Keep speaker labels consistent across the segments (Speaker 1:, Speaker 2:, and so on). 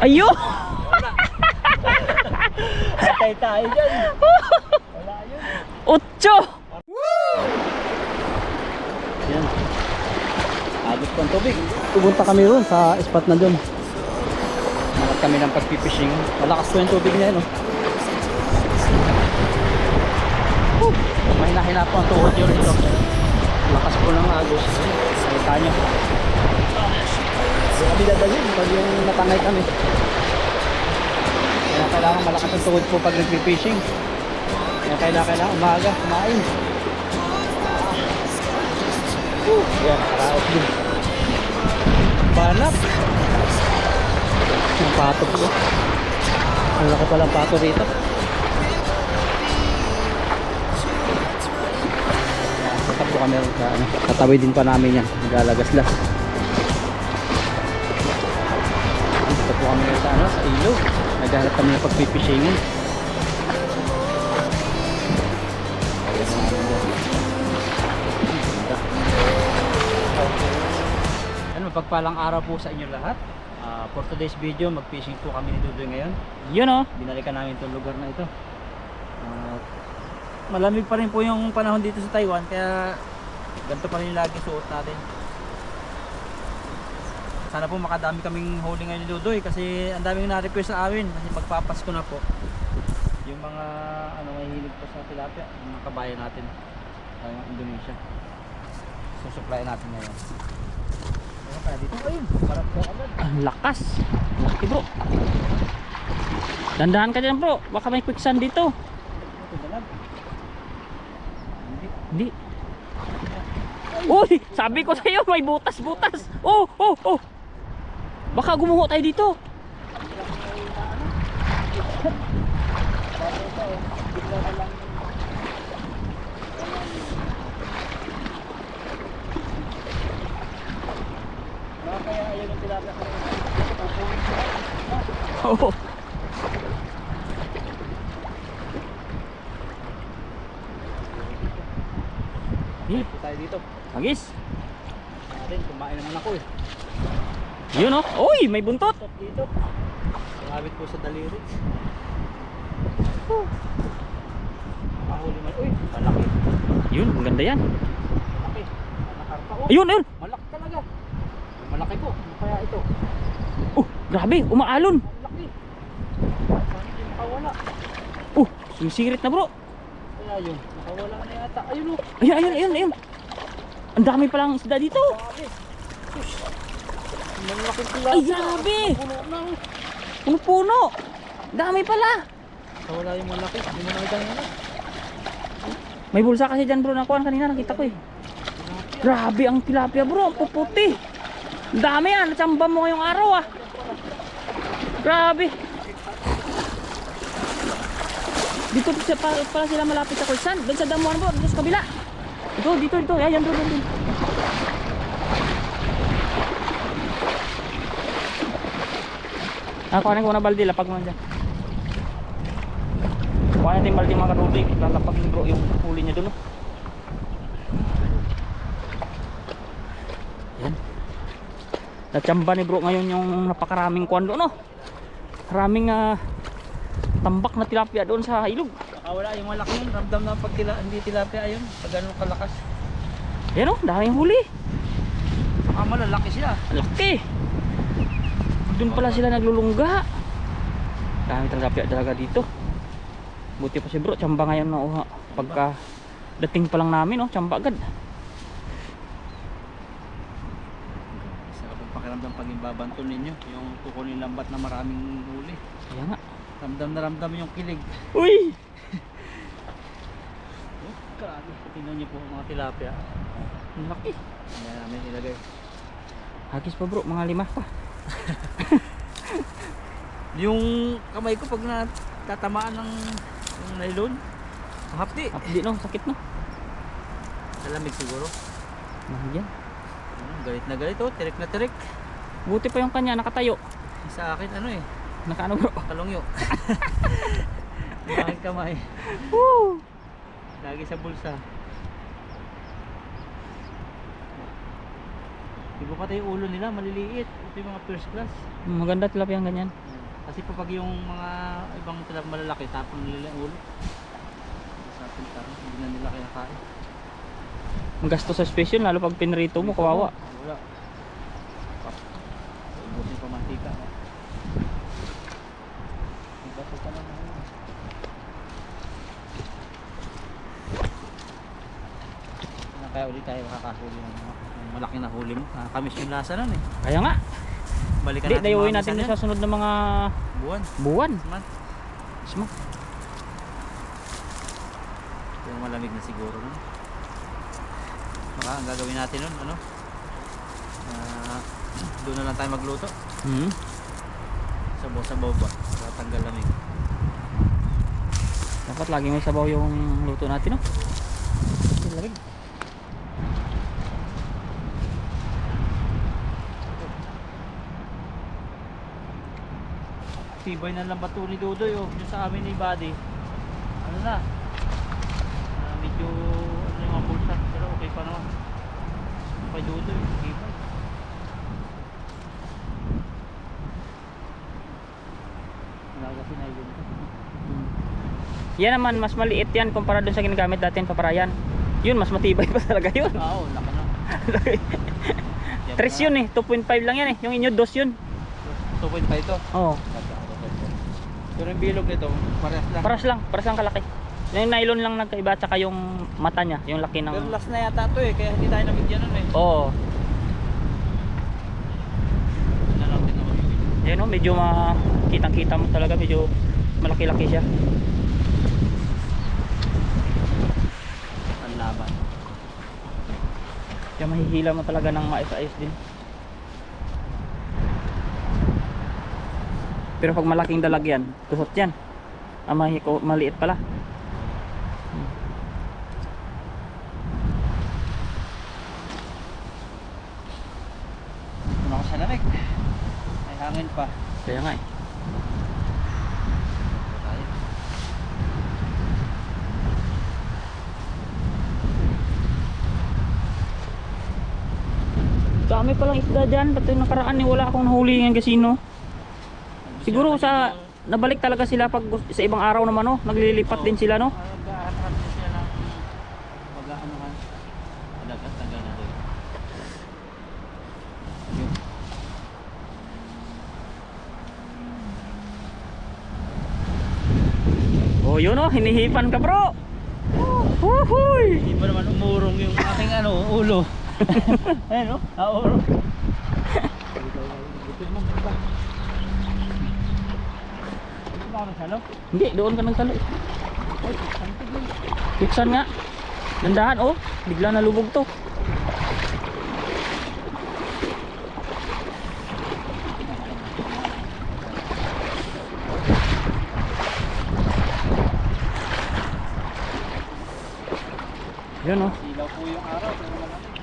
Speaker 1: Ayun!
Speaker 2: Wala. Patay tayo dyan. Wala yun.
Speaker 1: 8!
Speaker 2: Yan. Agos pang tubig. Pupunta kami ron sa spot na dun. Nakat kami ng pagpipishing. Malakas po yung tubig niya, no? May nahina po ang tuhod yun dito. Lakas po ng agos. Salita nyo. Hindi kami dadalhin pag yung natangay kami. Kaya kailangan malakas ang tuhod po pag nagpipishing. Kaya kailangan umaga, kumain. Yan, karaos din. Banap. Yung pato ko. Ang laki palang pato rito. Saka po kami sa ano, katawi din pa namin yan. Nagalagaslas. Dito po kami sa ano, sa ilog. Naghahanap kami ng pagpipishingin. Pagpalang araw po sa inyo lahat. For today's video, mag-fishing po kami ni Dudoy ngayon.
Speaker 1: Yun oh.
Speaker 2: Binalikan namin itong lugar na ito. Malamig pa rin po yung panahon dito sa Taiwan, kaya ganito pa rin lagi suot natin. Sana po makadami kaming huli ngayon ni Dudoy, kasi ang daming na-request sa amin kasi magpapasko na po. Yung mga ano, mahihilig po sa tilapia, yung mga kabayan natin sa Indonesia. Susupply natin ngayon. Kaya dito, ayun, parang po agad.
Speaker 1: Ang lakas. Laki bro. Dandahan ka dyan bro. Baka may quicksand dito. Hindi. Uy! Sabi ko sa'yo may butas-butas. Oh! Oh! Oh! Baka gumuho tayo dito.
Speaker 2: Kaya ayun yung tilapia ko.
Speaker 1: Oo.
Speaker 2: Hip tayo dito.
Speaker 1: Agis.
Speaker 2: Natin, kumain naman ako eh.
Speaker 1: Yun oh. Uy! May buntot.
Speaker 2: Stop dito. Kumabit po sa daliri. Mahuli man. Uy, malaki.
Speaker 1: Yun, ang ganda yan.
Speaker 2: Malaki. Nakarpa ko.
Speaker 1: Ayun, ayun.
Speaker 2: Malaki talaga. Malaki po. Ano kaya ito?
Speaker 1: Grabe, umaalon.
Speaker 2: Malaki. Sana hindi makawala.
Speaker 1: Sumisirit na bro.
Speaker 2: Kaya yun, nakawala na yata. Ayun o.
Speaker 1: Ayun, ayun, ayun, ayun. Ang dami palang isda dito.
Speaker 2: Grabe. Sus. Malaki tilapia.
Speaker 1: Ay, grabe.
Speaker 2: Puno ng.
Speaker 1: Puno-puno. Dami pala.
Speaker 2: Nakawala yung malaki. Hindi mo nakita nila.
Speaker 1: May bulsa kasi dyan bro. Nakuha kanina, nakita ko eh. Grabe ang tilapia bro. Ang puputi. Ang dami yan. Natsamba mo ngayong araw ah. Grabe. Dito pala sila malapit sa quicksand. Doon sa damuhan bro. Doon sa kabila. Dito. Ayan, doon. Kuhanin ko na balde. Lapag mo na dyan. Kuha natin balde mga katubig. Lalapag ni bro yung huli niya doon. Yan. Natsamba ni bro ngayon yung napakaraming kuwan doon. Maraming tambak na tilapia doon sa ilog.
Speaker 2: Nakawala yung malaki yun. Ramdam na pag hindi tilapia ayun. Pag ganun kalakas.
Speaker 1: Yan daming huli.
Speaker 2: Saka malalaki siya.
Speaker 1: Laki. Doon pala sila naglulungga. Dami talaga dito. Buti pa si bro, tsamba ngayon na pagka dating pa lang namin, tsamba agad.
Speaker 2: Sarap ang pakiramdam pag ibabanto ninyo. Yung kukunin lambat na maraming huli.
Speaker 1: Kaya nga.
Speaker 2: Ramdam na ramdam yung kilig.
Speaker 1: Uy!
Speaker 2: Grabe. Tingnan niyo po mga tilapia.
Speaker 1: Ang laki.
Speaker 2: Ayan namin ilagay.
Speaker 1: Hagis pa bro, mga 5 pa.
Speaker 2: Yung kamay ko pag natatamaan ng nylon, hapdi.
Speaker 1: Hapdi no, sakit no.
Speaker 2: Salamig siguro.
Speaker 1: Yan.
Speaker 2: Galit na galit oh, tirik na tirik.
Speaker 1: Buti pa yung kanya nakatayo.
Speaker 2: Sa akin ano eh,
Speaker 1: Nakaano bro?
Speaker 2: kalungyo. Yung aking kamay.
Speaker 1: Woo!
Speaker 2: Lagi sa bulsa. Iba pati yung ulo nila, maliliit. Ito yung mga first class.
Speaker 1: Maganda tilapia ang ganyan.
Speaker 2: Kasi pag yung mga ibang tilapia malalaki, tapon nila yung ulo. Sa atin parang hindi na nila kinakain.
Speaker 1: Ang gasto sa special, lalo pag pinrito mo, kawawa.
Speaker 2: Wala. Ubusin pa mantika. Iba po ka naman. Kaya ulit tayo makakahuli ng malaki na huli mo. Nakakamiss yung lasa nun eh.
Speaker 1: Kaya nga.
Speaker 2: Balikan
Speaker 1: Hindi,
Speaker 2: natin
Speaker 1: dayuhin
Speaker 2: mga
Speaker 1: natin
Speaker 2: minsan
Speaker 1: sa sunod na mga
Speaker 2: buwan.
Speaker 1: buwan.
Speaker 2: Man.
Speaker 1: Isma.
Speaker 2: Yung malamig na siguro nun. Baka ang gagawin natin nun, ano? Doon na lang tayo magluto. Sabaw-sabaw ba? Para tanggal lamig.
Speaker 1: Dapat lagi may sabaw yung luto natin, no? Lamig.
Speaker 2: Tibay na lang bato ni Dudoy, oh. Yung sa amin ni Buddy. Ano na? Medyo ano yung mga bulsa. Pero okay pa naman. Kay Dudoy, tibay. Wala kasi nailun ko.
Speaker 1: Yan naman, mas maliit yan kumpara dun sa ginagamit natin paparayan. Yun, mas matibay pa talaga yun.
Speaker 2: Oo, laki na.
Speaker 1: Tres yun eh, 2.5 lang yan eh. Yung inyo, 2 yun.
Speaker 2: 2.5 ito.
Speaker 1: Oo.
Speaker 2: Pero yung bilog nito, parehas lang.
Speaker 1: Paras lang kalaki. Yung nylon lang nagkaiba, tsaka yung mata niya, yung laki ng...
Speaker 2: Pero last na yata ito eh, kaya hindi tayo nabigyan nun eh.
Speaker 1: Oo.
Speaker 2: Ano lang din ako bibili.
Speaker 1: Yan o, medyo makitang-kita mo talaga, medyo malaki-laki siya.
Speaker 2: Ang laban.
Speaker 1: Kaya mahihila mo talaga ng maayos-ayos din. Pero pag malaking dalag yan, tusot yan. Maliit pala.
Speaker 2: Ano ako sa lamig? May hangin pa.
Speaker 1: Kaya nga eh.
Speaker 2: Tayo.
Speaker 1: Dami palang isda dyan. Pati nakaraan eh, wala akong nahuli ng gasino. Siguro sa nabalik talaga sila pag sa ibang araw naman, no? Naglilipat din sila, no?
Speaker 2: Maghahanap din sila ng mag-aanuhan. Adagat, tanggal na doon. Yun.
Speaker 1: Oh, yun, oh, hinihipan ka, bro. Huhuy!
Speaker 2: Hindi pa naman umurong yung aking ano, ulo. Ayun, no? Naurong. Ito naman, iba. Ito ba ako salo?
Speaker 1: Hindi, doon ka nagsalo.
Speaker 2: Ay, santig lang.
Speaker 1: Buksan nga. Dandahan, oh. Bigla nalubog to. Yan, oh.
Speaker 2: Ilaw po yung araw, pero malamig.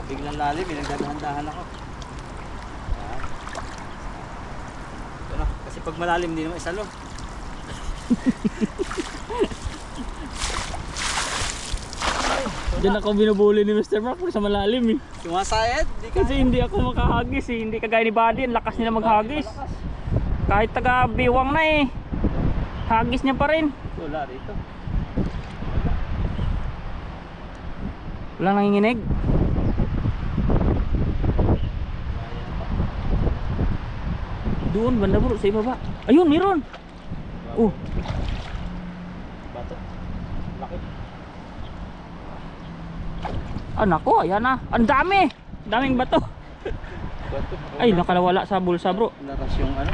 Speaker 2: Biglang lalim, pinagdadahan-dahan ako. Yan. Ito na, kasi pag malalim hindi naman isalo.
Speaker 1: Diyan ako binubuli ni Mr. Mark sa malalim, eh.
Speaker 2: Sumasayad, di ka.
Speaker 1: Kasi hindi ako makahagis, eh. Hindi kagaya ni Buddy, ang lakas nila maghagis. Kahit taga biwang na, eh. Hagis niya pa rin.
Speaker 2: Wala rito.
Speaker 1: Walang nanginginig. Doon, banda bro, sa ibaba. Ayun, meron. Oh,
Speaker 2: Bato. Laki.
Speaker 1: anak ko, ayan na. Ang dami. Daming bato.
Speaker 2: Bato.
Speaker 1: Ay, nakalawala sa bulsa, bro.
Speaker 2: Lakas yung ano.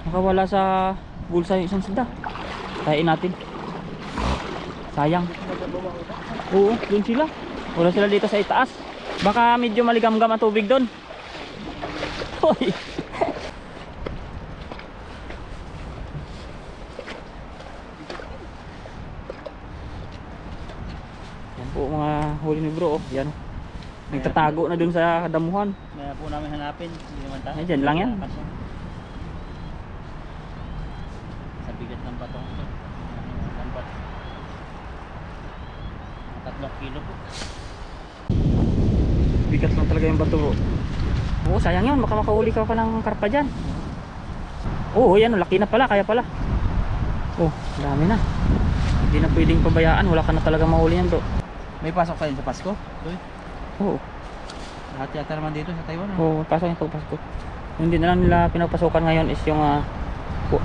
Speaker 1: Nakawala sa bulsa yung isang sinda. Tayin natin. Sayang. Oo, doon sila. Wala sila dito sa itaas. Baka medyo maligam-gam ang tubig doon. Hoy. Yan po mga huli ni bro. Oh. Yan. Nagtatago na doon sa damuhan.
Speaker 2: Maya po namin hanapin. Hindi naman tayo.
Speaker 1: Ay, dyan lang yan.
Speaker 2: Sa bigat ng bato. Lambat. kilo po.
Speaker 1: Bigat lang talaga yung bato bro. Oo, sayang yun, baka makahuli ka pa ng karpa dyan. Oo, yan, laki na pala, kaya pala. Oh, dami na. Hindi na pwedeng pabayaan, wala ka na talaga mahuli yan bro.
Speaker 2: May pasok tayo sa Pasko? Doy.
Speaker 1: Oo,
Speaker 2: Lahat yata naman dito sa Taiwan.
Speaker 1: oo, pasok yung pagpasko. Yung hindi na lang nila pinapasukan ngayon is yung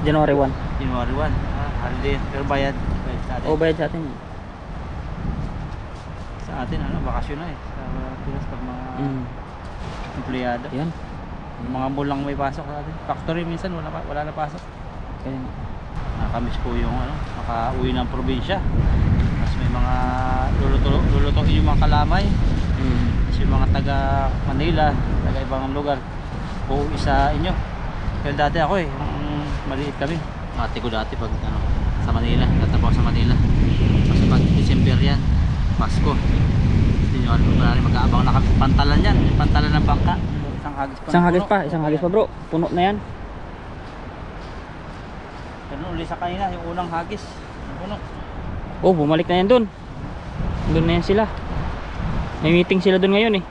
Speaker 1: January 1.
Speaker 2: January 1. Holiday. Pero bayad. Bayad sa atin.
Speaker 1: Oo, bayad sa atin yun.
Speaker 2: Sa atin, ano, bakasyon na eh. Sa Pinas pag mga empleyado.
Speaker 1: Yan.
Speaker 2: Yung mga mall lang may pasok sa atin. Factory minsan wala na pasok.
Speaker 1: Kaya,
Speaker 2: Nakamiss ko yung ano, makauwi ng probinsya. Tapos may mga lulutuin yung mga kalamay. Tapos yung mga taga Manila, taga ibang lugar, uuwi sa inyo. Kaya dati ako eh, nung maliit kami. Ate ko dati pag ano, sa Manila, natapaw sa Manila. Kasi pag December yan, Pasko. Hindi nyo alam na rin mag-aabang na kami. Pantalan yan, yung pantalan ng bangka. Isang hagis pa
Speaker 1: bro. Puno na yan.
Speaker 2: Ganun ulit sa kanina, yung unang hagis. Puno.
Speaker 1: Oh, bumalik na yan dun. Dun na yan sila. May meeting sila dun ngayon eh.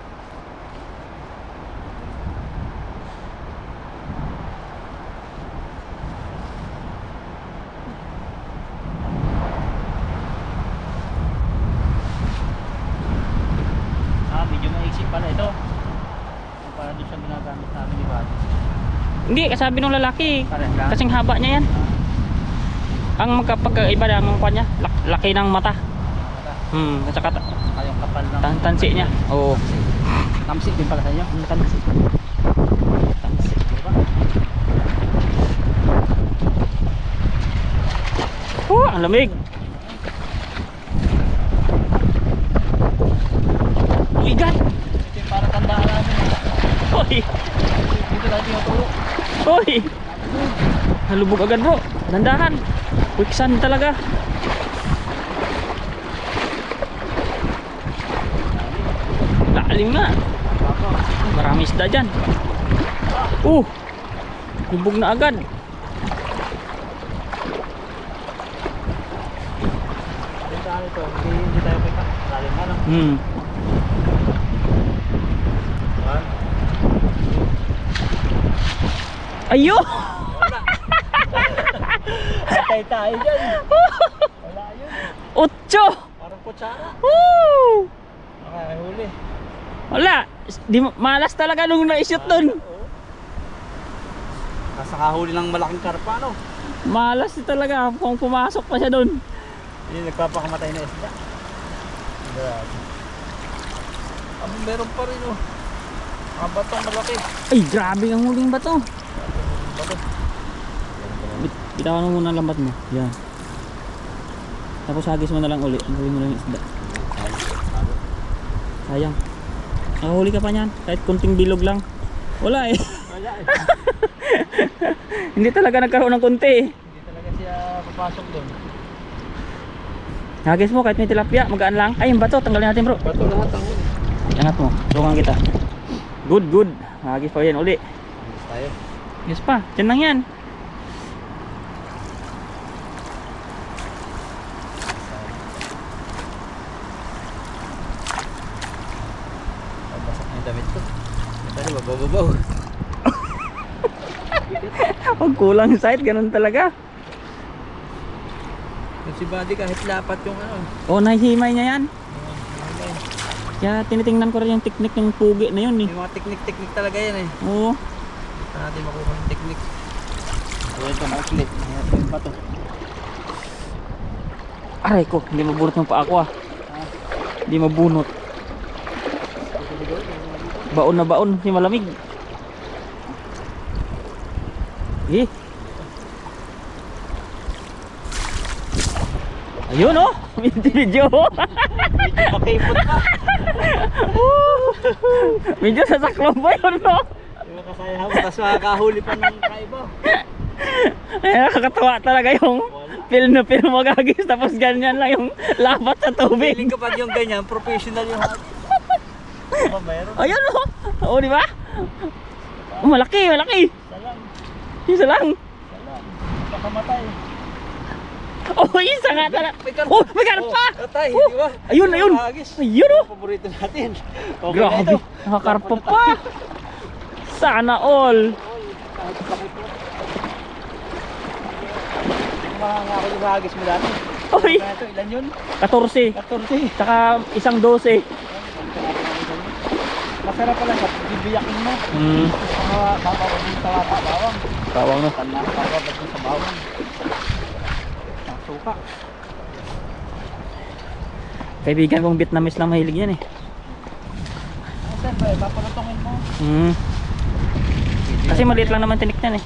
Speaker 2: Medyo maiksi pala ito. Para doon siya ginagamit namin di ba?
Speaker 1: Hindi, kasabi ng lalaki.
Speaker 2: Parang lang.
Speaker 1: Kasing haba niya yan. Ang magkapagkaiba ng kanya, laki ng mata. At saka
Speaker 2: Kayong kapal ng
Speaker 1: tansi niya. Oo.
Speaker 2: Tamsik din pala sa inyo.
Speaker 1: Tansi.
Speaker 2: Tamsik, di ba?
Speaker 1: Oh, ang lamig. Bigat.
Speaker 2: Ito yung para tandaan namin.
Speaker 1: Hoy.
Speaker 2: Dito tayo tinuturo.
Speaker 1: Hoy. Nalubog agad bro. Dandahan. Quicksand talaga. Lalim nga. Marami isda dyan. Lubog na agad.
Speaker 2: Dito ano ito, hindi tayo kita. Lalim nga lang.
Speaker 1: Ayo.
Speaker 2: Patay tayo dyan. Wala yun.
Speaker 1: 8.
Speaker 2: Parang kutsara.
Speaker 1: Woo!
Speaker 2: Nakahuli.
Speaker 1: Wala. Malas talaga nung na-shoot dun.
Speaker 2: Nasa kahuli ng malaking karpa, no?
Speaker 1: Malas talaga kung pumasok pa siya dun.
Speaker 2: Hindi, nagpapakamatay na isda. Grabe. Meron pa rin, oh. Mga batong malaki.
Speaker 1: Ay, grabe ang huling bato.
Speaker 2: Bato.
Speaker 1: Bitawan mo muna ang lambat mo. Yan. Tapos hagis mo na lang uli. Huli mo lang yung isda. Sayang. Nakahuli ka pa niyan. Kahit kunting bilog lang. Wala eh.
Speaker 2: Wala eh.
Speaker 1: Hindi talaga nagkaroon ng kunti eh.
Speaker 2: Hindi talaga siya papasok doon.
Speaker 1: Hagis mo kahit may tilapia. Magaan lang. Ay, yung bato. Tanggalin natin bro.
Speaker 2: Bato lahat ang huli.
Speaker 1: Angat mo. Tulungan kita. Good, good. Hagis pa yan uli.
Speaker 2: Alis tayo.
Speaker 1: Yes pa. Diyan lang yan.
Speaker 2: Basak na yung damit ko. Tayo, babaw-babaw.
Speaker 1: Pag kulang yung sight, ganun talaga.
Speaker 2: Yung si Buddy kahit lapat yung ano.
Speaker 1: O, nahihimay niya yan. Kaya tinitingnan ko rin yung teknik ng pugi na yun eh.
Speaker 2: Yung mga teknik-teknik talaga yan eh.
Speaker 1: Oo.
Speaker 2: Saan natin makuha yung teknik. So ito, maiklit. Mahirap yung bato.
Speaker 1: Aray ko, hindi mabunot ng paa ko ah. Hindi mabunot. Baon na baon, hindi malamig. Eh. Ayun oh, medyo.
Speaker 2: Makipot pa.
Speaker 1: Medyo sasaklong ba yun no?
Speaker 2: Yung makasayahan mo, tapos makakahuli pa ng kaiba.
Speaker 1: Ay, nakakatawa talaga yung film na film magagis tapos ganyan lang yung lapat sa tubig.
Speaker 2: Feeling ko pag yung ganyan, professional yung hagis. Diba mayroon?
Speaker 1: Ayun oh. Oo, di ba? Oh, malaki, malaki.
Speaker 2: Salang.
Speaker 1: Isa lang.
Speaker 2: Salang. Pakamatay.
Speaker 1: Oh, isa nga talaga. Oh, may karpa.
Speaker 2: Tay, di ba?
Speaker 1: Ayun, ayun.
Speaker 2: Hagis.
Speaker 1: Ayun oh.
Speaker 2: Paborito natin. Okay na
Speaker 1: Grabe.
Speaker 2: ito.
Speaker 1: Nakakarpa pa. Sana all.
Speaker 2: Mga nga ako yung hagis mo dati.
Speaker 1: Oy.
Speaker 2: Ano ito? Ilan yun?
Speaker 1: 14.
Speaker 2: 14.
Speaker 1: Tsaka isang 12.
Speaker 2: Masarap pala siya. Bibiyakin mo. Babawag mo sa wata. Bawang.
Speaker 1: Bawang no.
Speaker 2: Babawag mo sa bawang. Ang suka.
Speaker 1: Kaibigan kong Vietnamese lang mahilig yan eh.
Speaker 2: Sir, papalutongin mo.
Speaker 1: Kasi maliit lang naman tinik yan eh.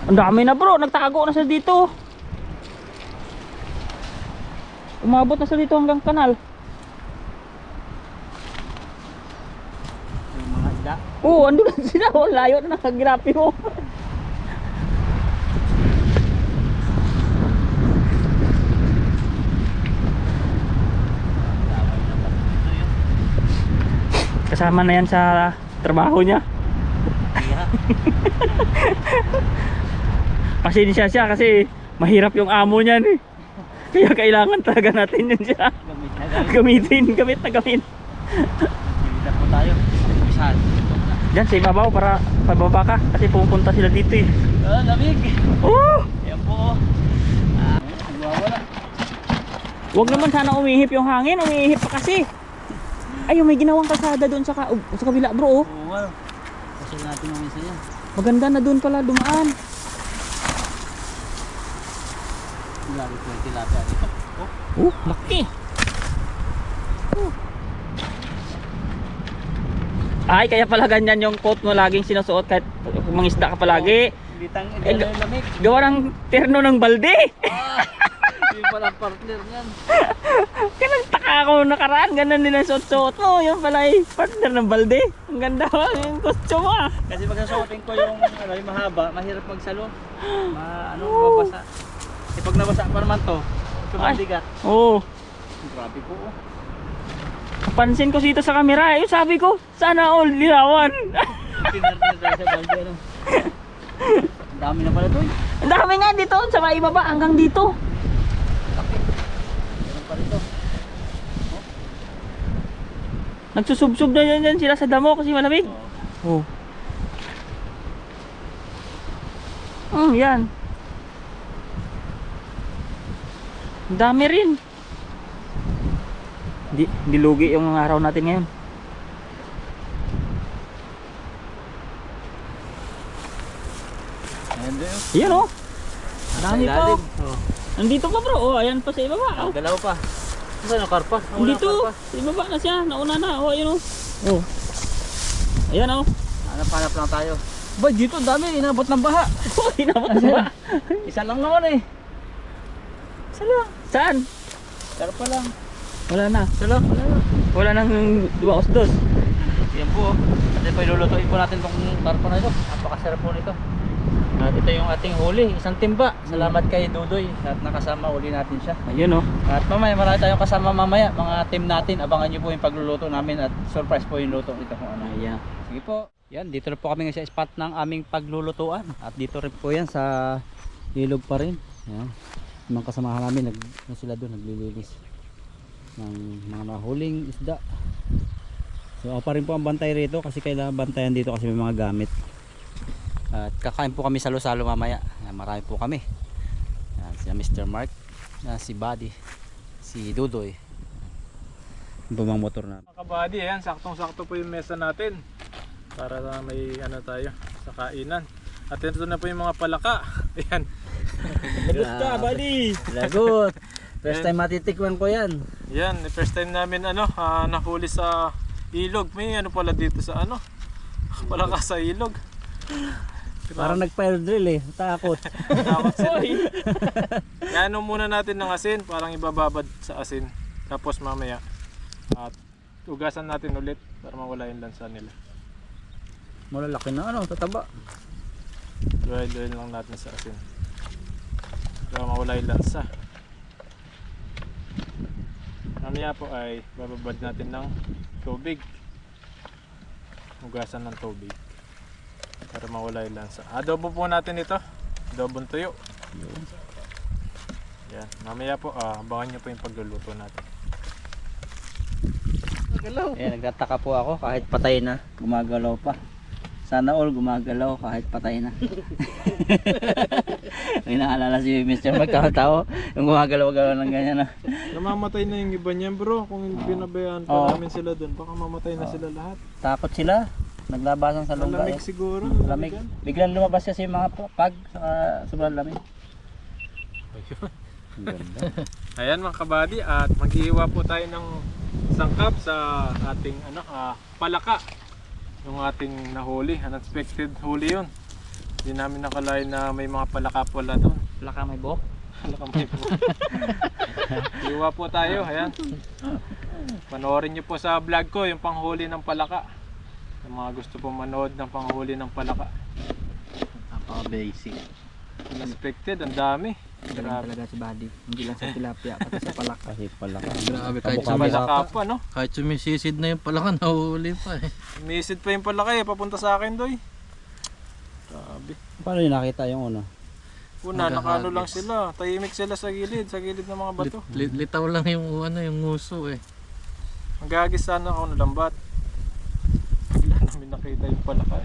Speaker 1: Ang dami na bro, nagtago na sa dito. Umabot na sa dito hanggang kanal.
Speaker 2: Yung mga isda.
Speaker 1: Oo, andun na sila. Oh, layo na nakagirapi mo. Kasama na yan sa trabaho niya. Pasensya siya kasi mahirap yung amo niyan eh. Kaya kailangan talaga natin yun siya. Gamitin, gamit na gamit.
Speaker 2: Bibita po tayo. Bisahan.
Speaker 1: Diyan sa ibabaw para pababa ka kasi pupunta sila dito eh.
Speaker 2: Lamig.
Speaker 1: Oh!
Speaker 2: Ayan po. Wala.
Speaker 1: Huwag naman sana umihip yung hangin, umihip pa kasi. Ay, may ginawang kalsada doon sa kabila bro. Oh.
Speaker 2: Oo nga. Kasi natin ang isa yan.
Speaker 1: Maganda na doon pala dumaan.
Speaker 2: Grabe po yung tilapia dito.
Speaker 1: Oh, laki. Ay, kaya pala ganyan yung coat mo laging sinusuot kahit mangisda ka palagi.
Speaker 2: Bitang
Speaker 1: Eh,
Speaker 2: ito yung lamig.
Speaker 1: Gawa ng terno ng balde.
Speaker 2: Hindi pala partner niyan.
Speaker 1: Kaya nagtaka ako nakaraan, ganun din ang suot-suot mo. Yan pala ay partner ng balde. Ang ganda yung costume mo ah.
Speaker 2: Kasi pag nasuotin ko yung, yung mahaba, mahirap magsalo. Mababasa. Eh pag nabasa pa naman to, sumandigat.
Speaker 1: Oo.
Speaker 2: Grabe po.
Speaker 1: Pansin ko dito sa camera, eh, sabi ko, sana all linawan.
Speaker 2: Pinartin tayo sa balde. Ano? Ang dami na pala to eh.
Speaker 1: Ang dami nga dito, sa may ibaba hanggang dito.
Speaker 2: Meron pa rito.
Speaker 1: Nagsusubsub na yan sila sa damo kasi malamig.
Speaker 2: Oo.
Speaker 1: Oh. Yan. Ang dami rin. Di lugi yung araw natin ngayon.
Speaker 2: Ayan doon.
Speaker 1: Ayan oh. Ang dami pa oh.
Speaker 2: Oh.
Speaker 1: Nandito pa bro, oh, ayan pa sa ibaba. Oh.
Speaker 2: Dalawa pa. Saan ang karpa?
Speaker 1: Dito, sa ibaba na siya, nauna na. Oh, ayun oh. Oh. Ayan oh.
Speaker 2: Hanap-hanap lang tayo. Ba, dito dami, inabot ng baha.
Speaker 1: Oh, inabot na ba?
Speaker 2: Isa lang naman eh. Isa lang.
Speaker 1: Saan?
Speaker 2: Karpa lang.
Speaker 1: Wala na.
Speaker 2: Isa lang. Wala lang.
Speaker 1: Wala nang 2
Speaker 2: Yan po. Kasi pa ilulutuin po natin itong karpa na ito. Napakasarap po nito. At ito yung ating huli. Isang timba. Salamat kay Dudoy at nakasama uli natin siya.
Speaker 1: Ayun oh.
Speaker 2: At mamaya marami tayong kasama mamaya. Mga team natin. Abangan nyo po yung pagluluto namin at surprise po yung luto nito kung ano.
Speaker 1: Ayan.
Speaker 2: Sige po. Yan, dito na po kami sa spot ng aming paglulutuan. At dito rin po yan sa ilog pa rin. Yan. Yung mga kasamahan namin, sila doon naglilinis ng mga nahuling isda. So ako pa rin po ang bantay rito kasi kailangan bantayan dito kasi may mga gamit. At kakain po kami salo-salo mamaya. Yan, marami po kami. Yan, si Mr. Mark, si Buddy, si Dudoy. Yung bumang motor na.
Speaker 3: Mga kabady, ayan, saktong-sakto po yung mesa natin para may ano tayo sa kainan. At ito na po yung mga palaka. Ayan.
Speaker 1: Labot ka, buddy.
Speaker 2: Lagot. First time matitikman ko yan.
Speaker 3: Yan, first time namin nahuli sa ilog. May ano pala dito sa ano? Palaka sa ilog.
Speaker 2: Parang nag-fire drill eh. Takot.
Speaker 3: Takot sila. Ano muna natin ng asin, parang ibababad sa asin. Tapos mamaya at ugasan natin ulit para mawala yung lansa nila.
Speaker 2: Malalaki na ano, tataba.
Speaker 3: Duel lang natin sa asin para mawala yung lansa. Mamaya po ay bababad natin ng tubig. Ugasan ng tubig para mawala yung lansa. Adobo po natin ito. Adobong tuyo. Yan. Mamaya po, abangan nyo po yung pagluluto natin.
Speaker 2: Eh, nagtataka po ako kahit patay na, gumagalaw pa. Sana all gumagalaw kahit patay na. May naalala si Mr. Magkakatao, yung gumagalaw-galaw ng ganyan na.
Speaker 3: Namamatay na yung iba niyan bro, kung binabayaan pa
Speaker 2: Oo.
Speaker 3: namin sila doon, baka mamatay na sila lahat.
Speaker 2: Takot sila, naglabasan sa lungga.
Speaker 3: Malamig siguro.
Speaker 2: Lamig. Biglang lumabas kasi yung mga pag sa sobrang lamig.
Speaker 3: Ayun.
Speaker 2: Ang ganda.
Speaker 3: Ayan mga kabady, at maghihiwa po tayo ng sangkap sa ating palaka. Yung ating nahuli, unexpected huli yun. Hindi namin nakalain na may mga palaka pala doon.
Speaker 1: Plaka may buhok.
Speaker 3: Palaka may po. Hiwa po tayo, ayan. Panoorin nyo po sa vlog ko yung panghuli ng palaka. Yung mga gusto po manood ng panghuli ng palaka.
Speaker 2: Napaka-basic.
Speaker 3: Unexpected, ang dami.
Speaker 1: Galing
Speaker 3: Grabe.
Speaker 1: talaga si Buddy. Hindi lang sa tilapia, pati sa palaka.
Speaker 2: Kasi pala ka.
Speaker 4: Grabe, kahit
Speaker 3: Sa palaka pa, no?
Speaker 4: kahit sumisisid na yung palaka, nahuli pa eh.
Speaker 3: Misid pa yung palaka papunta sa akin doy. Grabe.
Speaker 2: Paano yung nakita yung ano?
Speaker 3: Una, nakano lang
Speaker 4: Magkahagis.
Speaker 3: sila. Tahimik sila sa gilid ng mga bato.
Speaker 4: Litaw lang yung yung nguso eh.
Speaker 3: Magagis sana ako ng lambat. Bigla namin nakita yung palaka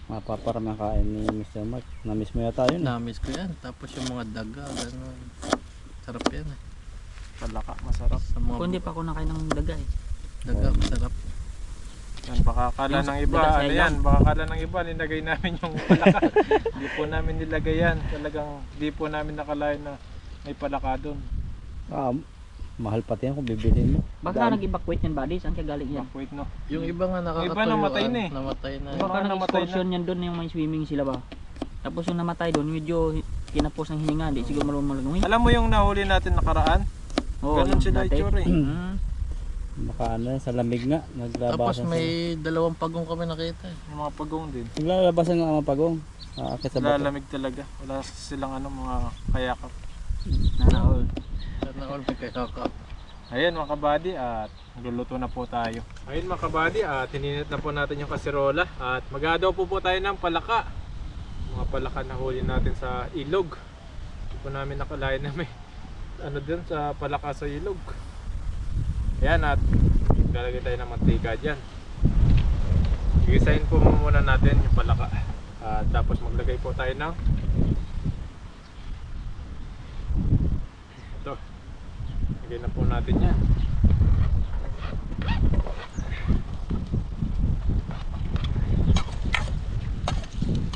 Speaker 2: Mapaparami ang kain ni Mr. Mark. Na-miss mo yata yun.
Speaker 4: Namis ko yan. Tapos yung mga daga, gano'n. Sarap yan eh.
Speaker 3: Palaka, masarap.
Speaker 4: Sa mga
Speaker 1: Kung hindi pa ako nakain ng daga eh.
Speaker 4: daga, masarap.
Speaker 3: Yan, baka kala
Speaker 1: Yung
Speaker 3: ng iba,
Speaker 1: daga sa
Speaker 3: ano
Speaker 1: ilang.
Speaker 3: yan, baka kala ng iba, nilagay namin yung palaka. Hindi po namin nilagay yan. Talagang di po namin nakalain na may palaka doon.
Speaker 2: Mahal pati yan kung bibilhin mo.
Speaker 1: Baka nag-evacuate yan, Buddy. Saan ka galing yan?
Speaker 3: Wait no.
Speaker 4: Yung iba nga
Speaker 3: Yung iba
Speaker 4: nakakatuyuan.
Speaker 3: namatay na eh.
Speaker 4: Namatay na.
Speaker 3: Baka
Speaker 1: Baka
Speaker 3: namatay
Speaker 1: nag-excursion yan doon, yung may swimming sila ba? Tapos yung namatay doon, medyo kinapos ang hininga, hindi siguro marunong malangoy.
Speaker 3: Alam mo yung nahuli natin nakaraan?
Speaker 1: Oo,
Speaker 3: Ganun
Speaker 1: yung
Speaker 3: sila
Speaker 1: dati.
Speaker 3: itsura eh.
Speaker 2: Baka ano, sa lamig nga.
Speaker 4: Tapos
Speaker 2: Naglabasan
Speaker 4: may dalawang pagong kami nakita eh.
Speaker 3: Yung mga pagong din.
Speaker 2: Naglalabasan nga ang mga pagong. Aakit sa bato.
Speaker 3: Lalamig talaga. Wala silang mga kayakap.
Speaker 1: Nanaol.
Speaker 4: Sana all may kakakap.
Speaker 3: Ayan mga kabady, at magluluto na po tayo. Ayun mga kabady, at hininit na po natin yung kaserola. At mag-adaw po tayo ng palaka. Mga palaka na huli natin sa ilog. Hindi po namin nakalain na may ano dyan sa palaka sa ilog. Ayan, at lalagay tayo ng mantika dyan. Gigisahin po muna natin yung palaka. At tapos maglagay po tayo ng ito. Lagay na po natin yan.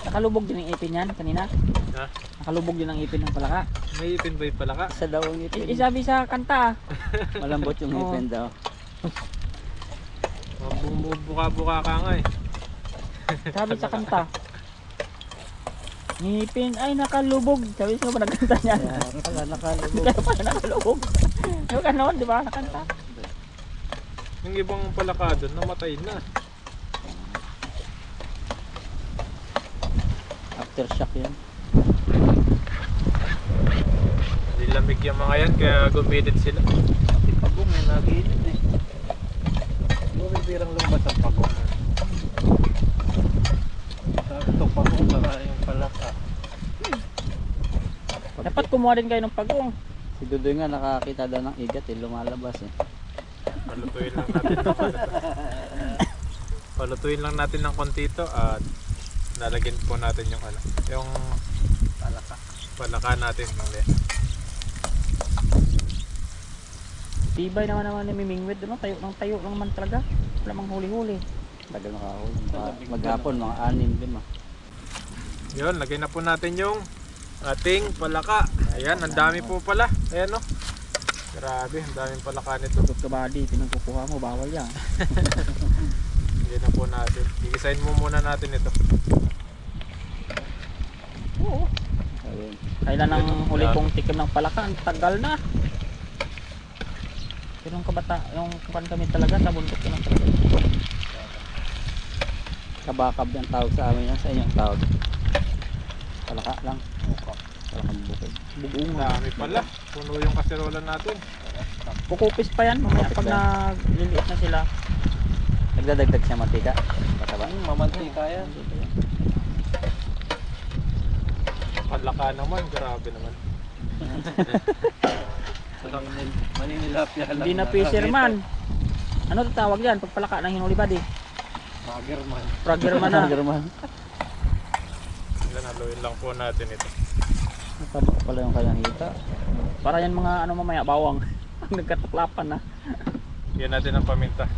Speaker 1: Nakalubog din ang ipin yan kanina.
Speaker 3: Ha?
Speaker 1: Nakalubog din ang ipin ng palaka.
Speaker 3: May ipin ba yung palaka?
Speaker 2: Sa daw ang
Speaker 1: Isabi sa kanta.
Speaker 2: Malambot yung
Speaker 1: Oo.
Speaker 2: ipin daw.
Speaker 3: Buka-buka ka nga eh.
Speaker 1: Sabi sa kanta. Ngipin ay nakalubog. Sabi sa ba nagkanta niya?
Speaker 2: Kaya nakalubog.
Speaker 1: Kaya pala nakalubog. Yung kanon, di ba? Nakanta.
Speaker 3: Yung ibang palaka doon, namatay na.
Speaker 2: Aftershock yan.
Speaker 3: Nilamig yung mga yan, kaya gumilit sila.
Speaker 2: Pati pagong may naginit eh.
Speaker 3: Bumibirang lumabas ang pagong. Ito pagong para yung palaka.
Speaker 1: Dapat kumuha din kayo ng pagong.
Speaker 2: Si Dudoy nga nakakita daw ng igat eh. Lumalabas eh.
Speaker 3: Palutuin lang natin ng palutuin lang natin ng kontito at lalagyan po natin yung yung palaka natin mamaya.
Speaker 1: Tibay naman ni Mimingwit. Ano? Tayo lang man talaga. Wala mang huli-huli.
Speaker 2: Tagal nakahuli. Maghapon mga 6-5.
Speaker 3: Yun, lagay na po natin yung ating palaka. Ayan, ang dami po pala. Ayan no. Grabe, ang daming palaka nito.
Speaker 1: Tugot ka, Buddy. Pinagkukuha mo. Bawal yan.
Speaker 3: Lagay na po natin. Gigisahin mo muna natin ito.
Speaker 1: Oo.
Speaker 2: Ayun.
Speaker 1: Kailan ang huli kong tikim ng palaka? Ang tagal na. Pero yung kabata, yung kapan kami talaga, nabuntot ko ng talaga.
Speaker 2: Kabakab yung tawag sa amin yan. Sa inyong tawag. Palaka lang. Palakang bukid.
Speaker 1: Bubuong
Speaker 3: Ang dami pala. Puno yung kaserola natin.
Speaker 1: Kukupis pa yan. Mamaya pag nagliliit na sila.
Speaker 2: Nagdadagdag siya mantika. Pataba.
Speaker 3: Mamantika yan. palaka naman, grabe naman.
Speaker 2: Maninilapya lang.
Speaker 1: Hindi na fisherman. Ano to tawag yan? Pagpalaka ng hinuli body?
Speaker 2: Magerman.
Speaker 1: Froggerman na.
Speaker 3: Haluin lang po natin ito.
Speaker 1: Nataba pala yung kanyang hita. Para yan mga ano mamaya, bawang. Nagkataklapan na.
Speaker 3: Yan natin ang paminta.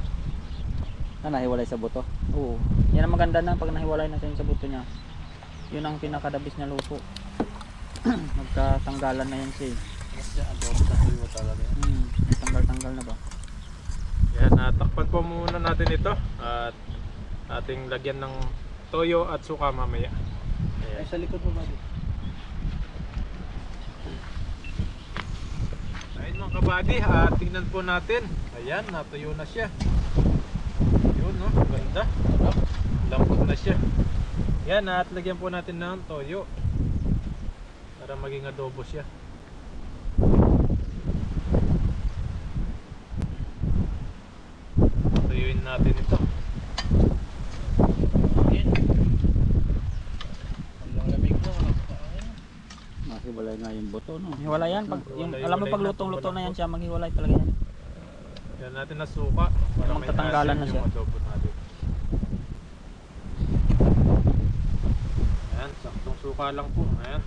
Speaker 2: Nahiwalay sa buto.
Speaker 1: Oo. Yan ang maganda na pag nahiwalay natin sa buto niya. Yun ang pinakadabis na luto. Magkatanggalan na yan siya.
Speaker 2: Kasi adobo sa tuyo talaga.
Speaker 1: Tanggal-tanggal na ba?
Speaker 3: Yan, natakpan po muna natin ito. At ating lagyan ng toyo at suka mamaya.
Speaker 2: Ay, sa likod mo ba?
Speaker 3: Ayun mga kabady, tingnan po natin. Ayan, natuyo na siya. Yun, no? Ganda. Lambot na siya. Yan, at lagyan po natin ng toyo para maging adobo siya. Tuyuin natin ito.
Speaker 2: Mahiwalay nga yung buto, no?
Speaker 1: Hiwalay yan. Pag, yung,
Speaker 3: Hiwalay-
Speaker 1: alam mo
Speaker 3: hiwalay
Speaker 1: pag
Speaker 3: na,
Speaker 1: lutong-luto
Speaker 3: pag
Speaker 1: na yan siya, maghiwalay talaga yan.
Speaker 3: Yan natin na suka para may
Speaker 1: Magtatanggalan na
Speaker 3: asin
Speaker 1: siya.
Speaker 3: yung adobo natin. Ayan, saktong suka lang po. Ayan.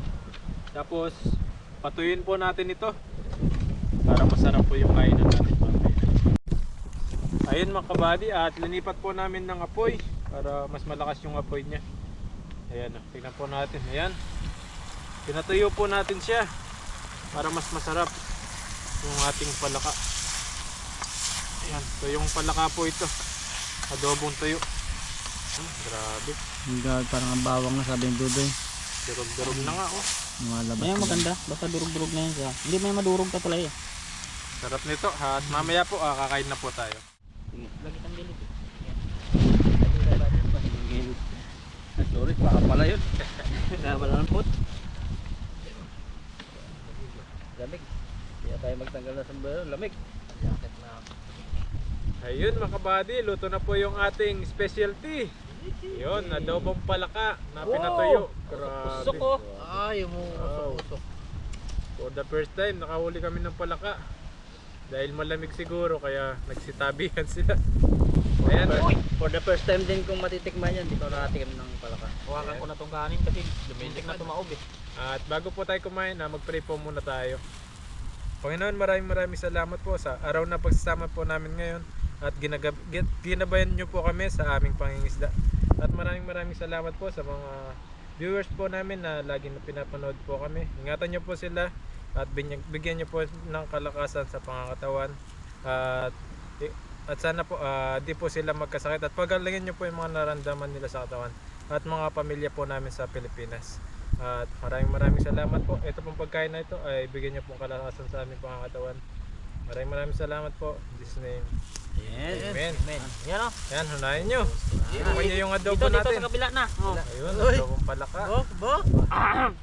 Speaker 3: Tapos, patuyuin po natin ito para masarap po yung kainan natin mamaya. Ayun mga kabady, at linipat po namin ng apoy para mas malakas yung apoy niya. Ayan, tingnan po natin. Ayan. Pinatuyo po natin siya para mas masarap yung ating palaka. Ayan, so yung palaka po ito, adobong tuyo. Grabe,
Speaker 2: Parang ang bawang na sabi ng Dudoy.
Speaker 3: durog-durog na nga oh.
Speaker 2: Lumalabas.
Speaker 1: Yan maganda. Basta durog-durog na yan siya. Hindi may madurog ka pala eh.
Speaker 3: Sarap nito, at mamaya po kakain na po tayo.
Speaker 1: Lagi kang dilit eh.
Speaker 2: Sorry, baka pala yun. Kaya pala ng pot. Lamig. Kaya tayo magtanggal na sombrero. Lamig.
Speaker 3: Ayun mga kabady, luto na po yung ating specialty. Yun, adobong palaka na pinatuyo. Grabe.
Speaker 1: Usok oh.
Speaker 2: Ay, yung usok.
Speaker 3: For the first time, nakahuli kami ng palaka. Dahil malamig siguro, kaya nagsitabihan sila. Ayan.
Speaker 2: For the first time din kung matitikman yan, di ko nakatikim ng palaka.
Speaker 1: Hawakan ko na tong kanin kasi lumitik na tumaob eh.
Speaker 3: At bago po tayo kumain, mag-pray po muna tayo. Panginoon, maraming salamat po sa araw na pagsasama po namin ngayon. At ginabayan nyo po kami sa aming pangingisda. At maraming salamat po sa mga viewers po namin na lagi na pinapanood po kami. Ingatan nyo po sila at bigyan nyo po ng kalakasan sa pangangatawan. At sana po di po sila magkasakit. At pagalingin nyo po yung mga naramdaman nila sa katawan. At mga pamilya po namin sa Pilipinas. At maraming salamat po. Ito pong pagkain na ito ay bigyan nyo pong kalakasan sa aming pangangatawan. Maraming salamat po. In Jesus' name.
Speaker 2: Yes.
Speaker 3: Amen.
Speaker 1: Yan oh.
Speaker 3: Yan, hunayin nyo. Hunayin nyo yung adobo
Speaker 1: Dito
Speaker 3: natin.
Speaker 1: sa kabila na. Oh.
Speaker 3: Ayun, adobong palaka.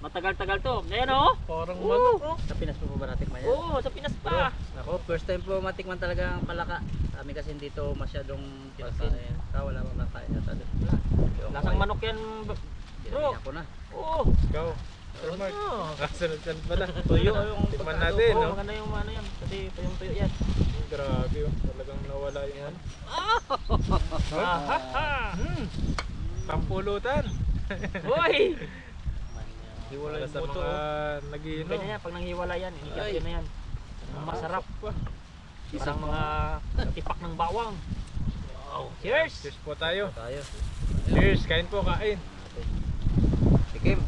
Speaker 1: Matagal-tagal to. Ayan oh.
Speaker 3: Parang
Speaker 1: Oo.
Speaker 3: manok oh.
Speaker 2: Sa Pinas po ba natikman yan?
Speaker 1: Oo, sa Pinas pa.
Speaker 2: Ako, first time po matikman talaga ang palaka. Kami kasi dito masyadong pinasin. Wala pa makain yata doon.
Speaker 1: Lasang manok yan. Bro.
Speaker 2: Ako na.
Speaker 1: Oo.
Speaker 3: Ikaw, Sir Mark. Kasunod-sunod pala.
Speaker 1: Tuyo yung
Speaker 3: Tikman
Speaker 1: pagka-
Speaker 3: natin,
Speaker 1: Oo,
Speaker 3: no?
Speaker 1: maganda yung ano yan. Kasi ito yung tuyo yan.
Speaker 3: Grabe oh. Talagang nawala yung ano. Pampulutan.
Speaker 1: Hoy!
Speaker 3: Wala sa mga nagiinom.
Speaker 1: Ganyan yan, pag nanghiwala yan, inikat yun na yan. Masarap.
Speaker 2: Isang
Speaker 1: Parang mga tipak ng bawang. Wow. Cheers!
Speaker 3: Cheers po tayo.
Speaker 2: tayo.
Speaker 3: Cheers, kain po, kain.
Speaker 2: Tikim.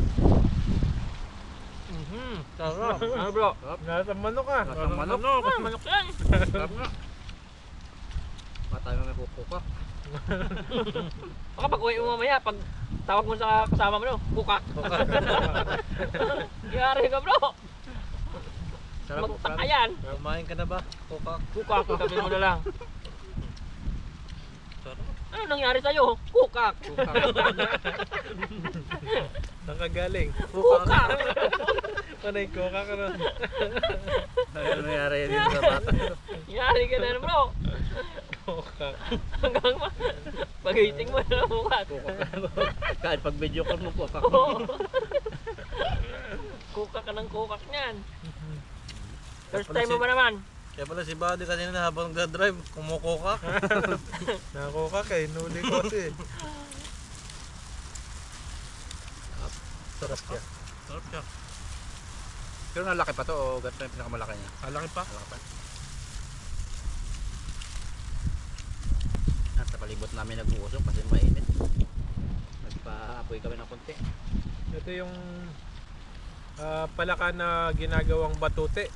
Speaker 3: Sarap.
Speaker 1: Ano bro?
Speaker 3: Nasa manok ah.
Speaker 2: Nasang manok.
Speaker 1: Manok yan!
Speaker 2: Tayo may pupuka.
Speaker 1: Baka pag uwi mo mamaya, pag tawag mo sa kasama mo, no? Kukak. Yari ka bro!
Speaker 2: Sarap po.
Speaker 1: Magtaka yan.
Speaker 2: Kumain ka na ba? Puka.
Speaker 1: Kukak, kami mo na lang. Ano nangyari sa'yo? Kukak!
Speaker 3: Nakagaling.
Speaker 1: Kukak!
Speaker 3: Panay ko ka na.
Speaker 2: Ano nangyari dito sa bata?
Speaker 1: Yari ka na bro!
Speaker 3: Kokak.
Speaker 1: Hanggang pag-iting mo na kukak.
Speaker 2: Kahit pag video call mo puka.
Speaker 1: Oo. kukak niyan. First
Speaker 4: Kaya pala
Speaker 1: time mo
Speaker 4: si-
Speaker 1: ba naman?
Speaker 4: Kaya pala si Buddy kanina habang nagdadrive, kumukukak.
Speaker 3: Nakakukak eh, nuli ko kasi. Sarap siya.
Speaker 4: Sarap siya.
Speaker 5: Pero nalaki pa to o ganito yung pinakamalaki niya?
Speaker 4: Malaki pa.
Speaker 5: Malaki pa. At sa palibot namin nag-uusok kasi mainit. Nagpa-apoy kami ng konti.
Speaker 3: Ito yung palaka na ginagawang batute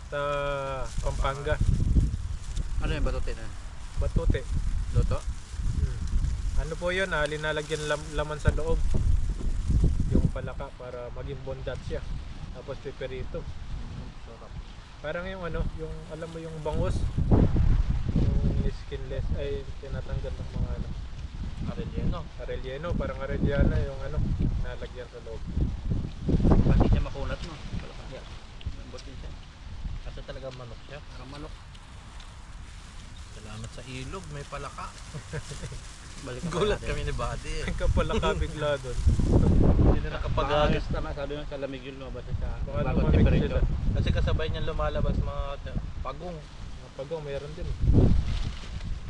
Speaker 3: sa Pampanga.
Speaker 5: Ano yung batutin na?
Speaker 3: Batute.
Speaker 5: Luto?
Speaker 3: Ano po yun, linalagyan laman sa loob yung palaka para maging bondat siya. Tapos peperito.
Speaker 5: Sarap.
Speaker 3: Parang yung ano, yung alam mo yung bangus, yung skinless ay tinatanggal ng mga ano,
Speaker 4: Arellano.
Speaker 3: arellano, parang arellana yung ano, nalagyan sa loob.
Speaker 5: Pati siya makunat no? Palaka.
Speaker 4: Yeah.
Speaker 5: Lambot din siya.
Speaker 4: Kasi talaga manok siya.
Speaker 5: Parang manok.
Speaker 4: Salamat sa ilog, may palaka.
Speaker 5: Balikan pa
Speaker 4: Gulat
Speaker 5: natin.
Speaker 4: kami ni Buddy eh.
Speaker 3: Nagkapalaka bigla doon.
Speaker 4: Hindi na nakapag-agos.
Speaker 5: Baka tama sabi mo sa lamig yun lumabas siya.
Speaker 3: Baka
Speaker 5: Bagong
Speaker 3: lumamig
Speaker 5: temperature.
Speaker 3: sila.
Speaker 4: Kasi kasabay niyan lumalabas mga pagong.
Speaker 3: Mga pagong mayroon din.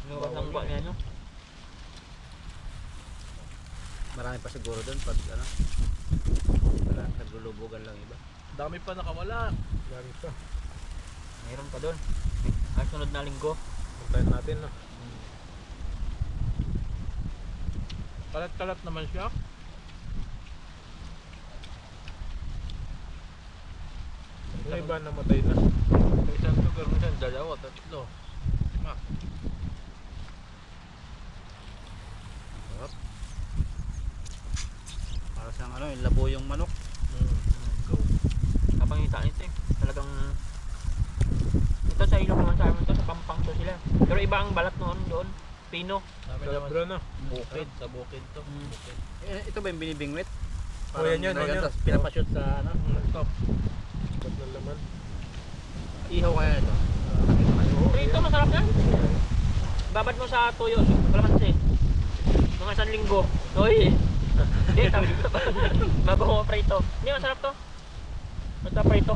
Speaker 1: Lumabas ng buwan niya, no?
Speaker 5: Marami pa siguro doon pag ano. Wala, naglulubugan lang iba.
Speaker 4: Dami pa nakawala.
Speaker 3: Dami pa.
Speaker 1: Mayroon pa doon. Ang sunod na linggo.
Speaker 3: Puntahan natin no.
Speaker 4: Kalat-kalat naman siya.
Speaker 3: Yung iba namatay na.
Speaker 4: Sa isang lugar mo siya, dalawa, tatlo. Lima.
Speaker 5: Sarap. Para siyang ano, yung labo yung manok.
Speaker 4: Go.
Speaker 1: Kapangita nito eh. Talagang ito sa ilong naman sa amin to, sa Pampang to sila. Pero iba ang balat noon doon. Pino.
Speaker 4: Dami
Speaker 3: Sarap
Speaker 4: naman
Speaker 3: bro no.
Speaker 4: bukid. Sa bukid to. Bukid.
Speaker 5: Ito ba yung binibingwit?
Speaker 3: O yan yun, yan yun.
Speaker 5: Tapos pinapashoot sa ano.
Speaker 4: Ito.
Speaker 3: Ba't ng laman?
Speaker 5: Ihaw kaya ito.
Speaker 1: Prito, masarap yan. Babad mo sa tuyo, kalamansi. Mga isang linggo. Uy! Hindi, tabi ko pa. Bago mo prito. Hindi, masarap to. Basta prito.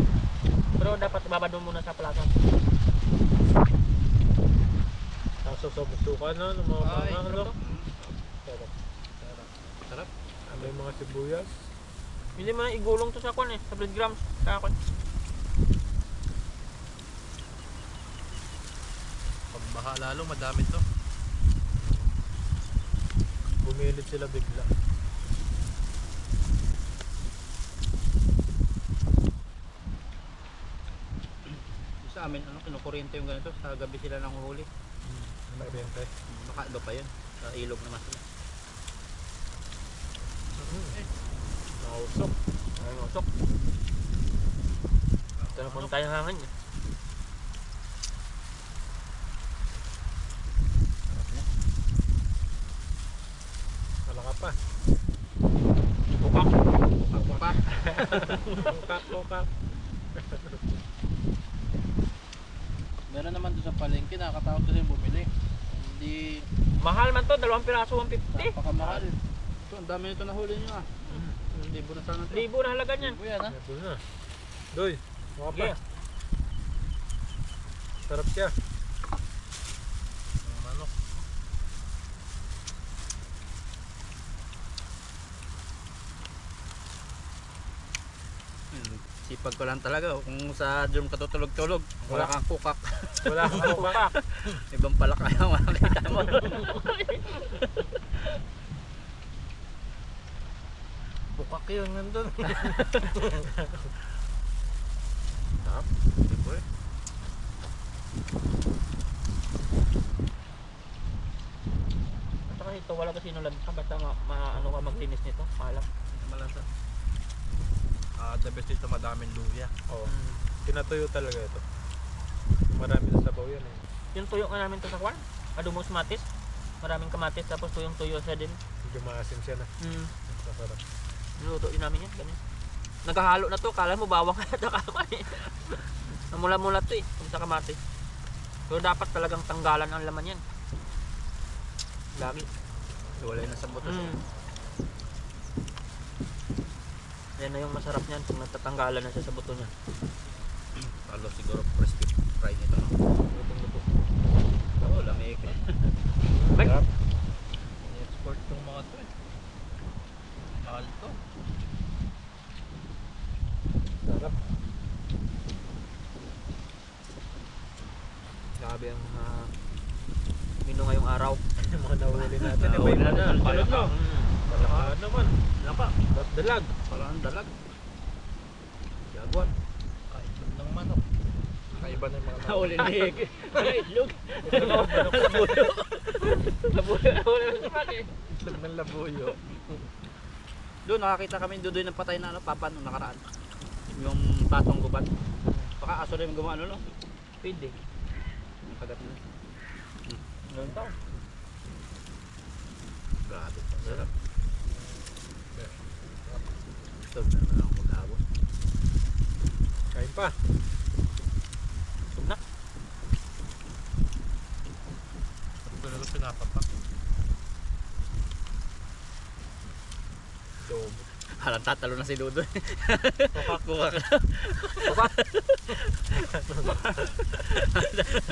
Speaker 1: Pero dapat babad mo muna sa plaza.
Speaker 3: Kaso sa busuka no, ng mga
Speaker 4: Ay,
Speaker 3: panga no.
Speaker 1: to.
Speaker 3: Sarap.
Speaker 5: Sarap.
Speaker 3: May mga sibuyas.
Speaker 1: Hindi mo na igulong to sa kwan eh. Sa breadcrumbs. Sa kwan.
Speaker 4: Pag baha lalo, madami to.
Speaker 3: Bumilit sila bigla.
Speaker 5: Sa amin, ano, kinukuryente yung ganito. Sa gabi sila nang huli.
Speaker 3: Nagbenta.
Speaker 5: Baka iba pa yun. Sa ilog naman sila.
Speaker 3: Nakausok.
Speaker 1: Ay, usok. Ito na punta yung hangin eh.
Speaker 3: Malaka pa.
Speaker 1: Bukak.
Speaker 5: Bukak.
Speaker 3: Kokak, kokak.
Speaker 4: Meron naman doon sa palengke, nakakatakot kasi bumili. Hindi
Speaker 1: Mahal man to, 2 piraso, 150.
Speaker 4: napakamahal.
Speaker 5: Ito, ang dami nito nahuli nyo ah. Libo na sana ito.
Speaker 1: Libo na halaga niyan.
Speaker 4: Libo yan ha.
Speaker 3: Ito na. Doy, mukha pa.
Speaker 1: Yeah.
Speaker 3: Sarap siya.
Speaker 4: Ang manok.
Speaker 5: Sipag ko lang talaga. Kung sa drum ka tutulog-tulog, wala kang kukak.
Speaker 3: Wala kang kokak.
Speaker 5: Ibang palaka yung makakita mo.
Speaker 4: Bukak yun nandun.
Speaker 5: Sarap. Libo eh.
Speaker 1: At saka ito, wala kasi nulad ka. Basta ano ka magtinis nito. Malam.
Speaker 4: Malasa. The best dito madaming luya.
Speaker 3: Oo. Pinatuyo talaga ito. Marami na sabaw yan eh.
Speaker 1: Yung tuyo nga namin to sa kwan. Adumos matis. Maraming kamatis. Tapos tuyong tuyo siya din.
Speaker 3: Medyo maasim siya na. Masarap.
Speaker 1: Niluto yun namin yan. Ganyan. Naghahalo na to. Kala mo bawang ka na kwan eh. Namula-mula to eh. Kung sa kamatis. Pero dapat talagang tanggalan ang laman yan. Lagi.
Speaker 5: Wala na sa buto.
Speaker 1: Yan na yung masarap niyan kung natatanggalan na siya sa buto niya.
Speaker 5: Lalo siguro crispy fry nito.
Speaker 1: Lutong-luto.
Speaker 5: Oo, lamig.
Speaker 1: Bek.
Speaker 4: I-export tong mga to eh. Mahal to.
Speaker 3: Sarap.
Speaker 1: Grabe ang menu ngayong araw.
Speaker 3: Yung mga nahuli natin.
Speaker 5: Nahuli
Speaker 3: Iba-iba
Speaker 5: na.
Speaker 3: na.
Speaker 5: Palaka.
Speaker 3: Palaka naman.
Speaker 5: Lapa.
Speaker 3: Dalag.
Speaker 5: Parang dalag. Jaguar.
Speaker 4: Kahit yun ng manok.
Speaker 3: Kakaiba na yung mga
Speaker 5: Nahuli ni Itlog.
Speaker 3: Itlog ng labuyo.
Speaker 5: Doon nakakita kami doon ng patay na papa nung nakaraan. Yung patong gubat. Baka aso rin gumawa no?
Speaker 1: Pwede.
Speaker 5: Yung kagat na.
Speaker 1: Ganun tao.
Speaker 5: Grabe. Sarap. Ito, meron lang mag-abot.
Speaker 3: Kain pa.
Speaker 1: Tug na.
Speaker 4: Pero pinapapak.
Speaker 3: Adobo.
Speaker 5: Halang tatalo na si Dudoy. Kuha ka.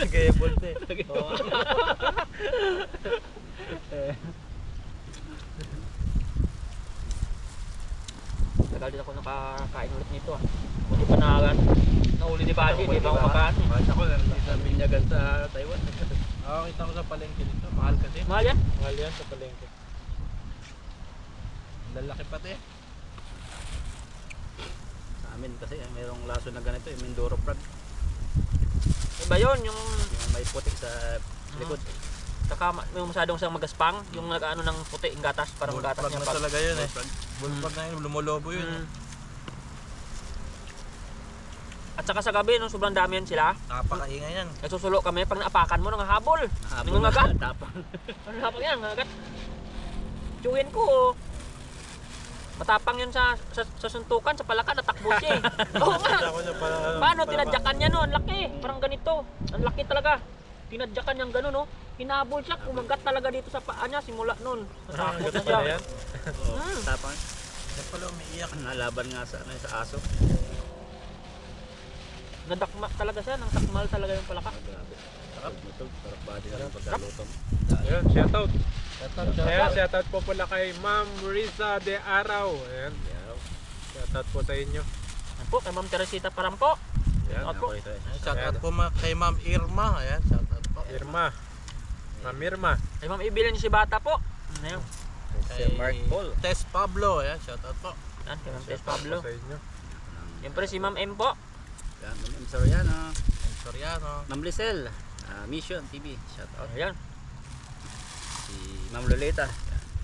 Speaker 3: Gaya bolte.
Speaker 1: Tagal din ako nakakain ulit nito ah. Buti pa nahuli ni Buddy, di ba kumakain?
Speaker 5: Mahal ako lang sa binyagan sa Taiwan.
Speaker 4: Nakakita ko sa palengke dito. Mahal kasi.
Speaker 1: Mahal yan?
Speaker 3: Mahal yan sa palengke.
Speaker 4: Lalaki pati.
Speaker 5: Sa amin kasi mayroong laso na ganito, yung Mindoro Frog.
Speaker 1: Iba yun, yung
Speaker 5: Yung may putik sa likod.
Speaker 1: saka yung masyadong siyang magaspang, yung nag-ano ng puti, yung gatas, parang gatas
Speaker 4: Bullfrog
Speaker 1: niya
Speaker 4: na
Speaker 1: pa.
Speaker 4: talaga yun eh.
Speaker 5: Bullfrog.
Speaker 4: Bullfrog na yun. Lumolobo yun.
Speaker 1: Mm. At saka sa gabi, nung sobrang dami yan sila,
Speaker 4: Napakaingay yan.
Speaker 1: nagsusulo kami, pag naapakan mo, nangahabol.
Speaker 5: Habol
Speaker 1: Nangangagat.
Speaker 5: na tapang.
Speaker 1: Ano napang yan, nangagat. Tsuhin ko, oh. Matapang yun sa suntukan, sa palaka, natakbo siya eh. Oo nga.
Speaker 3: Ako na para.
Speaker 1: Paano tinadyakan niya no? Ang laki. Parang ganito. Ang laki talaga. Tinadyakan niyang gano'n no. Hinabol siya. Kumagat talaga dito sa paa niya simula nun. Natakot na
Speaker 3: Ganun
Speaker 1: siya.
Speaker 3: pala yan.
Speaker 1: Hmm.
Speaker 5: Tapang.
Speaker 4: Yan pala umiiyak.
Speaker 5: Nalaban nga sa, ano, sa aso.
Speaker 1: Nadakma talaga siya. Nang takmal talaga yung palaka.
Speaker 5: Grabe. Sarap. Sarap ba din ang pagkaluto mo?
Speaker 3: Ayan, shoutout. Ayan, shoutout po pala kay Ma'am Risa de Araw. Ayan, shoutout po sa inyo.
Speaker 1: Yan po, kay Ma'am Teresita Parampo.
Speaker 3: Ayan,
Speaker 1: Shoutout po.
Speaker 5: Ako ito eh.
Speaker 4: Shoutout po kay Ma'am Irma. Ayan, shoutout po.
Speaker 3: Irma. Ma'am Irma.
Speaker 1: Kay Ma'am Ibilin si Bata po. Ayun.
Speaker 5: Si Mark Paul.
Speaker 4: Tess Pablo. Ayan, shoutout po.
Speaker 1: Yan, kay Ma'am Tess
Speaker 3: Shoutout
Speaker 1: Pablo.
Speaker 3: po sa inyo.
Speaker 1: Siyempre si Ma'am M po.
Speaker 5: Yan, Ma'am Soriano.
Speaker 4: Ang Soriano.
Speaker 5: Ma'am Lisel. Mission TV. Shout out.
Speaker 1: Ayan.
Speaker 5: Si Ma'am Lolita.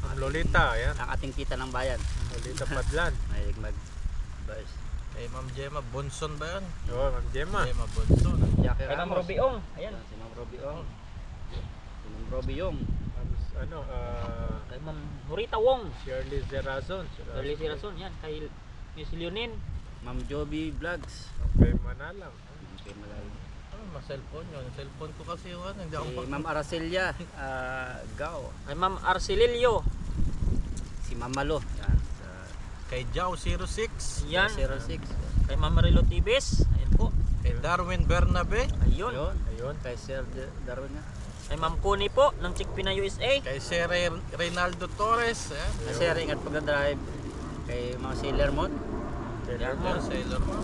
Speaker 3: Ma'am Lolita. Ayan.
Speaker 5: Ang ating kita ng bayan.
Speaker 3: Lolita Padlan.
Speaker 5: Mahilig mag-advise.
Speaker 4: Kay Ma'am Gemma Bonson ba yun?
Speaker 3: Oo, Ma'am Gemma.
Speaker 4: Gemma Bonson.
Speaker 5: Jackie
Speaker 1: Kay Ma'am
Speaker 5: Ramos.
Speaker 1: Robiong. Ayan.
Speaker 5: Si Ma'am Robiong. Si Ma'am Robiong.
Speaker 3: Ano,
Speaker 1: Kay Ma'am Norita Wong.
Speaker 3: Shirley Zerazon.
Speaker 1: Shirley Sirason. Yan. Kay Miss Leonin.
Speaker 5: Ma'am Joby Vlogs.
Speaker 3: Kay Manalang.
Speaker 5: Okay, malalim.
Speaker 4: Ano, ma-cellphone yun. Cellphone ko kasi yun. Hindi ako
Speaker 5: Si Ma'am Aracelia Gao.
Speaker 1: Kay Ma'am Arcelilio.
Speaker 5: Si Ma'am Malo. Yan. Sa
Speaker 4: Kay Jao 06.
Speaker 1: Yan.
Speaker 5: 06.
Speaker 1: Kay Ma'am Marilo Tibes. Ayan po.
Speaker 4: Kay Darwin Bernabe.
Speaker 1: Ayun.
Speaker 5: Yun.
Speaker 3: Ayun.
Speaker 5: Kay Sir Darwin nga.
Speaker 1: Kay Ma'am Kuni po ng Chickpina USA.
Speaker 4: Kay Sir Reynaldo Torres. Ayan.
Speaker 5: Kasi ingat pagdadrive. Kay Ma'am Sailor Mon.
Speaker 1: Yan.
Speaker 4: Yan, Sailor mo.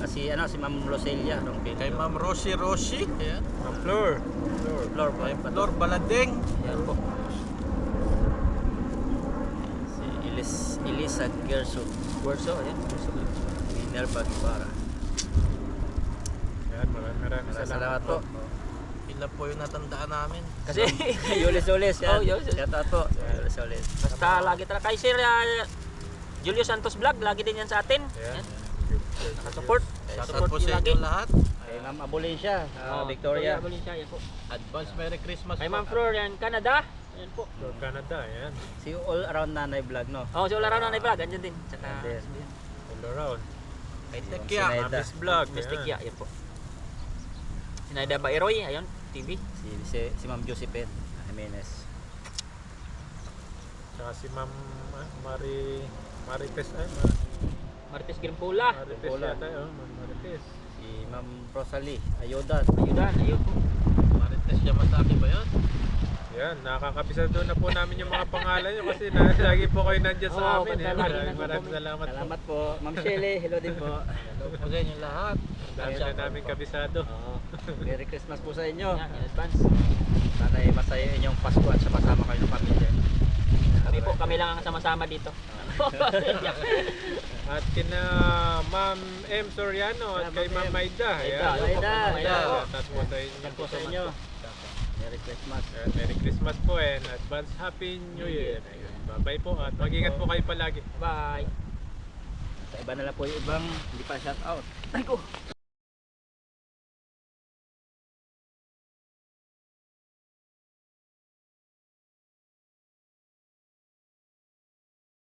Speaker 5: Si Ma'am Roselia.
Speaker 4: Kay Ma'am Rosie Rosie. Ayan.
Speaker 3: Ma'am Flor.
Speaker 5: Flor po.
Speaker 4: Kay Lor Baladeng.
Speaker 1: Yan po.
Speaker 5: Si Elisa Gerso.
Speaker 1: Verso. Ayan.
Speaker 5: Minerva Guevara.
Speaker 3: Ayan, maraming
Speaker 5: Salamat po.
Speaker 4: Ilan po yung natandaan namin.
Speaker 1: Kasi
Speaker 5: Yulis Ulis.
Speaker 1: Oh, Yulis.
Speaker 5: Shout out po. Yulis Ulis.
Speaker 1: basta lagi talaga kay Sir Julio Santos Vlog. Lagi din yan sa atin.
Speaker 3: Ayan.
Speaker 1: Yan. Nakasupport.
Speaker 4: Shoutout po sa
Speaker 1: lagi.
Speaker 4: inyo lahat.
Speaker 5: Kay Ma'am Abolincia.
Speaker 1: Oh,
Speaker 5: Victoria.
Speaker 1: Valencia. Yan po.
Speaker 4: Advance Merry Christmas
Speaker 1: Kay
Speaker 4: po.
Speaker 1: Ma'am Flor yan. Canada. Yan po.
Speaker 3: Flor Canada. Ayan.
Speaker 5: Si All Around Nanay Vlog, no?
Speaker 1: Oh, si Olara na Vlog. Andyan din. Tsaka
Speaker 5: Andyan.
Speaker 3: All around.
Speaker 4: Kay
Speaker 5: Si
Speaker 4: Tekya.
Speaker 5: Ma'am
Speaker 3: Ma'am Miss Vlog.
Speaker 1: Mystic
Speaker 3: Ayan.
Speaker 1: ya. Yan po. Sinaida Bairoy. Ayun. TV.
Speaker 5: Si Ma'am Josephine Jimenez.
Speaker 3: Tsaka si Ma'am Marites.
Speaker 1: Marites Grimpula.
Speaker 3: Marites yata, Marites.
Speaker 5: Si Ma'am Rosalie, Ayudan.
Speaker 1: Ayudan, ayun po.
Speaker 4: Marites Yamasaki ba yun?
Speaker 3: Yan, nakakabisado na po namin yung mga pangalan nyo kasi lagi po kayo nandiyan sa
Speaker 1: Oo,
Speaker 3: amin.
Speaker 1: lagi na po
Speaker 3: Maraming salamat po.
Speaker 5: Salamat po. Ma'am Shelly, hello din po.
Speaker 4: Hello po sa inyo lahat.
Speaker 3: Ang dami na namin kabisado.
Speaker 5: Oo. Merry Christmas po sa inyo.
Speaker 1: Yan, in advance.
Speaker 5: Sana ay masaya inyong Pasko at sama kayo ng pamilya.
Speaker 1: Kami po, kami lang ang sama-sama dito.
Speaker 3: At kina Ma'am M. Soriano at kay Ma'am Maida.
Speaker 1: Maida,
Speaker 5: Maida.
Speaker 3: Tapos po sa inyo.
Speaker 5: Yan po sa inyo. Merry Christmas.
Speaker 3: Ayan, Merry Christmas po and advance Happy New Year. Bye-bye po at mag-ingat po kayo palagi.
Speaker 1: Bye.
Speaker 5: Sa iba na lang po yung ibang hindi pa shout out.
Speaker 1: Ay ko.